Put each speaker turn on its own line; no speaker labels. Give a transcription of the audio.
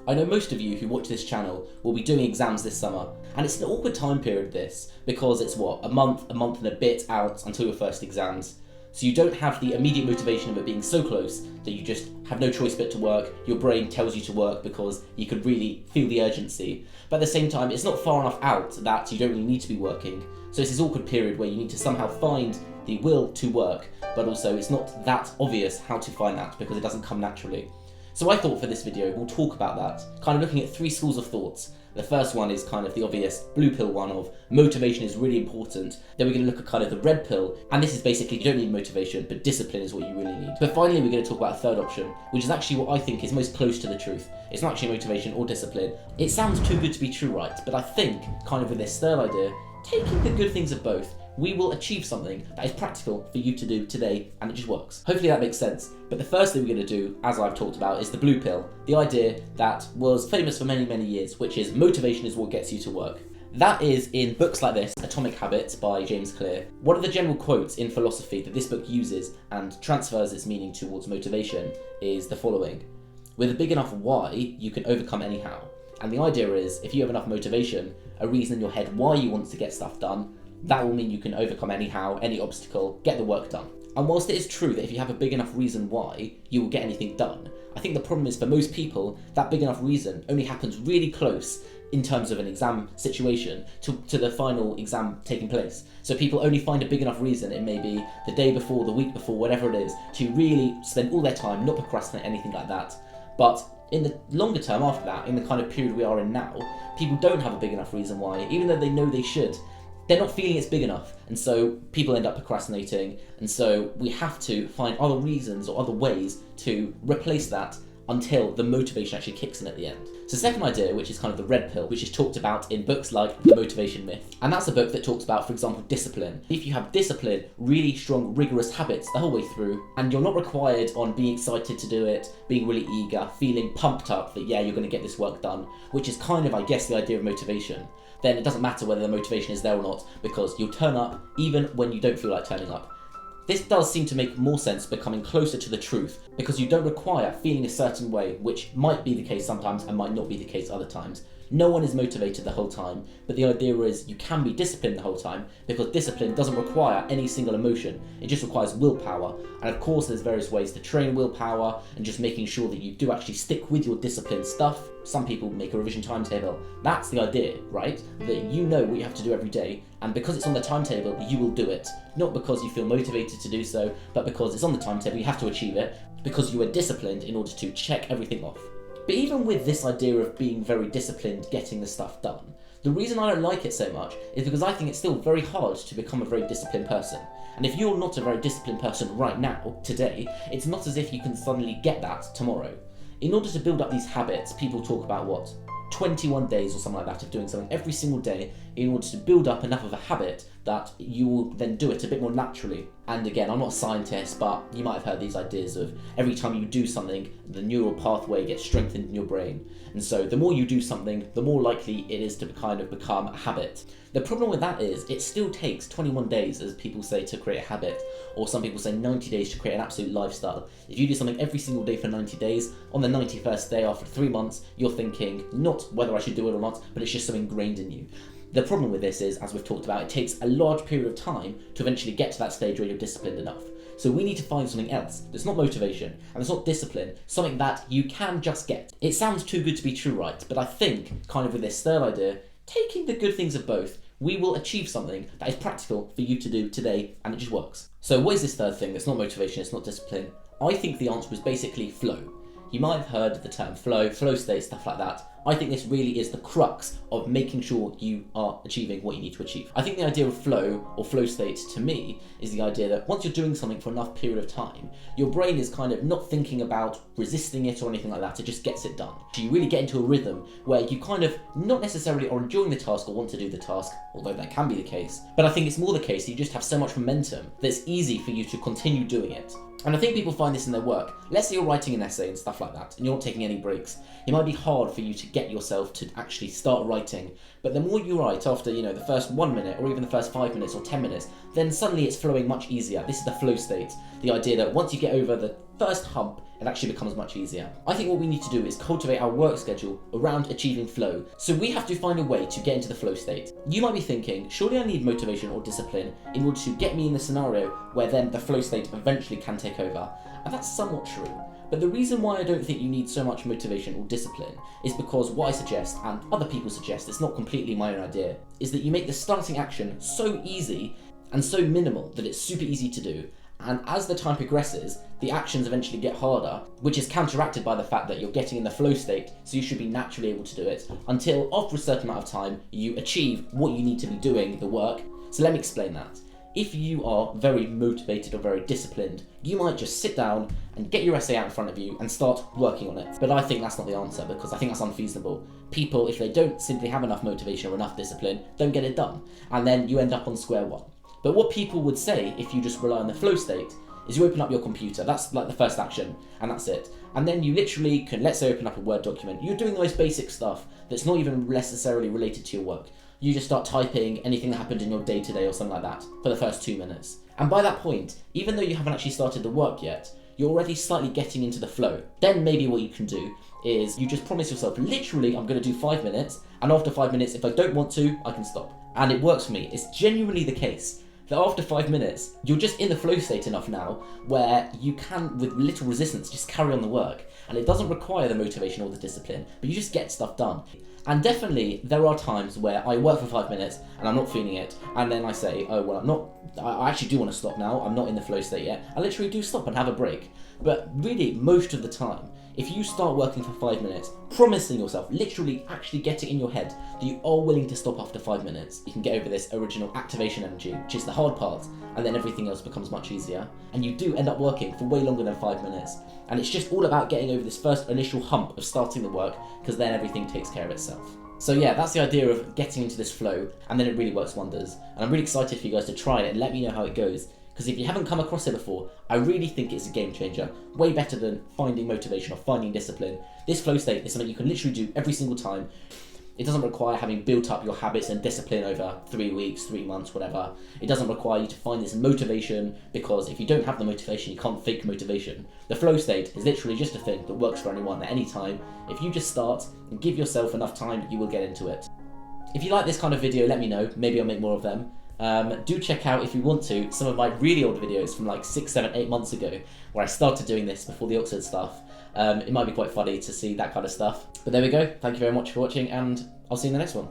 I know most of you who watch this channel will be doing exams this summer, and it's an awkward time period this, because it's a month and a bit out until your first exams. So you don't have the immediate motivation of it being so close that you just have no choice but to work. Your brain tells you to work because you could really feel the urgency. But at the same time, it's not far enough out that you don't really need to be working. So it's this awkward period where you need to somehow find the will to work, but also it's not that obvious how to find that because it doesn't come naturally. So I thought for this video, we'll talk about that, kind of looking at three schools of thoughts. The first one is kind of the obvious blue pill one of motivation is really important. Then we're going to look at kind of the red pill, and this is basically you don't need motivation, but discipline is what you really need. But finally, we're going to talk about a third option, which is actually what I think is most close to the truth. It's not actually motivation or discipline. It sounds too good to be true, right? But I think, kind of with this third idea, taking the good things of both, we will achieve something that is practical for you to do today, and it just works. Hopefully that makes sense. But the first thing we're going to do, as I've talked about, is the blue pill. The idea that was famous for many, many years, which is motivation is what gets you to work. That is in books like this, Atomic Habits by James Clear. One of the general quotes in philosophy that this book uses and transfers its meaning towards motivation is the following. With a big enough why, you can overcome any how. And the idea is, if you have enough motivation, a reason in your head why you want to get stuff done, that will mean you can overcome any how, any obstacle, get the work done. And whilst it is true that if you have a big enough reason why, you will get anything done, I think the problem is for most people, that big enough reason only happens really close in terms of an exam situation to the final exam taking place. So people only find a big enough reason, it may be the day before, the week before, whatever it is, to really spend all their time, not procrastinate, anything like that. But in the longer term after that, in the kind of period we are in now, people don't have a big enough reason why, even though they know they should. They're not feeling it's big enough, and so people end up procrastinating, and so we have to find other reasons or other ways to replace that until the motivation actually kicks in at the end. So second idea, which is kind of the red pill, which is talked about in books like The Motivation Myth. And that's a book that talks about, for example, discipline. If you have discipline, really strong, rigorous habits the whole way through, and you're not required on being excited to do it, being really eager, feeling pumped up that, yeah, you're going to get this work done, which is kind of, I guess, the idea of motivation, then it doesn't matter whether the motivation is there or not, because you'll turn up even when you don't feel like turning up. This does seem to make more sense becoming closer to the truth, because you don't require feeling a certain way, which might be the case sometimes and might not be the case other times. No one is motivated the whole time, but the idea is you can be disciplined the whole time, because discipline doesn't require any single emotion, it just requires willpower. And of course there's various ways to train willpower, and just making sure that you do actually stick with your disciplined stuff. Some people make a revision timetable. That's the idea, right? That you know what you have to do every day, and because it's on the timetable, you will do it. Not because you feel motivated to do so, but because it's on the timetable, you have to achieve it, because you are disciplined in order to check everything off. But even with this idea of being very disciplined, getting the stuff done, the reason I don't like it so much is because I think it's still very hard to become a very disciplined person. And if you're not a very disciplined person right now, today, it's not as if you can suddenly get that tomorrow. In order to build up these habits, people talk about 21 days or something like that of doing something every single day in order to build up enough of a habit that you will then do it a bit more naturally. And again, I'm not a scientist, but you might have heard these ideas of every time you do something, the neural pathway gets strengthened in your brain. And so the more you do something, the more likely it is to kind of become a habit. The problem with that is it still takes 21 days, as people say, to create a habit, or some people say 90 days to create an absolute lifestyle. If you do something every single day for 90 days, on the 91st day after 3 months, you're thinking not whether I should do it or not, but it's just so ingrained in you. The problem with this is, as we've talked about, it takes a large period of time to eventually get to that stage where you're disciplined enough. So we need to find something else that's not motivation and it's not discipline, something that you can just get. It sounds too good to be true, right? But I think, kind of with this third idea, taking the good things of both, we will achieve something that is practical for you to do today, and it just works. So what is this third thing that's not motivation, it's not discipline? I think the answer is basically flow. You might have heard the term flow state, stuff like that. I think this really is the crux of making sure you are achieving what you need to achieve. I think the idea of flow or flow state to me is the idea that once you're doing something for enough period of time, your brain is kind of not thinking about resisting it or anything like that, it just gets it done. So you really get into a rhythm where you kind of not necessarily are enjoying the task or want to do the task, although that can be the case, but I think it's more the case that you just have so much momentum that it's easy for you to continue doing it. And I think people find this in their work. Let's say you're writing an essay and stuff like that, and you're not taking any breaks. It might be hard for you to get yourself to actually start writing, but the more you write after, the first 1 minute, or even the first 5 minutes or 10 minutes, then suddenly it's flowing much easier. This is the flow state. The idea that once you get over the first hump, it actually becomes much easier. I think what we need to do is cultivate our work schedule around achieving flow. So we have to find a way to get into the flow state. You might be thinking, surely I need motivation or discipline in order to get me in the scenario where then the flow state eventually can take over. And that's somewhat true. But the reason why I don't think you need so much motivation or discipline is because what I suggest, and other people suggest, it's not completely my own idea, is that you make the starting action so easy and so minimal that it's super easy to do. And as the time progresses, the actions eventually get harder, which is counteracted by the fact that you're getting in the flow state, so you should be naturally able to do it, until after a certain amount of time, you achieve what you need to be doing, the work. So let me explain that. If you are very motivated or very disciplined, you might just sit down and get your essay out in front of you and start working on it. But I think that's not the answer, because I think that's unfeasible. People, if they don't simply have enough motivation or enough discipline, don't get it done. And then you end up on square one. But what people would say, if you just rely on the flow state, is you open up your computer. That's like the first action, and that's it. And then you literally can, let's say, open up a Word document. You're doing the most basic stuff that's not even necessarily related to your work. You just start typing anything that happened in your day-to-day or something like that for the first 2 minutes. And by that point, even though you haven't actually started the work yet, you're already slightly getting into the flow. Then maybe what you can do is you just promise yourself, literally, I'm going to do 5 minutes, and after 5 minutes, if I don't want to, I can stop. And it works for me. It's genuinely the case that after 5 minutes, you're just in the flow state enough now where you can, with little resistance, just carry on the work. And it doesn't require the motivation or the discipline, but you just get stuff done. And definitely, there are times where I work for 5 minutes and I'm not feeling it, and then I say, oh, well, I actually do want to stop now, I'm not in the flow state yet. I literally do stop and have a break. But really, most of the time, if you start working for 5 minutes, promising yourself, literally actually get it in your head that you are willing to stop after 5 minutes, you can get over this original activation energy, which is the hard part, and then everything else becomes much easier. And you do end up working for way longer than 5 minutes. And it's just all about getting over this first initial hump of starting the work, because then everything takes care of itself. So yeah, that's the idea of getting into this flow, and then it really works wonders. And I'm really excited for you guys to try it and let me know how it goes. Because if you haven't come across it before, I really think it's a game changer. Way better than finding motivation or finding discipline. This flow state is something you can literally do every single time. It doesn't require having built up your habits and discipline over 3 weeks, 3 months, whatever. It doesn't require you to find this motivation, because if you don't have the motivation, you can't fake motivation. The flow state is literally just a thing that works for anyone at any time. If you just start and give yourself enough time, you will get into it. If you like this kind of video, let me know. Maybe I'll make more of them. Do check out, if you want to, some of my really old videos from like 6, 7, 8 months ago, where I started doing this before the Oxford stuff. It might be quite funny to see that kind of stuff. But there we go. Thank you very much for watching, and I'll see you in the next one.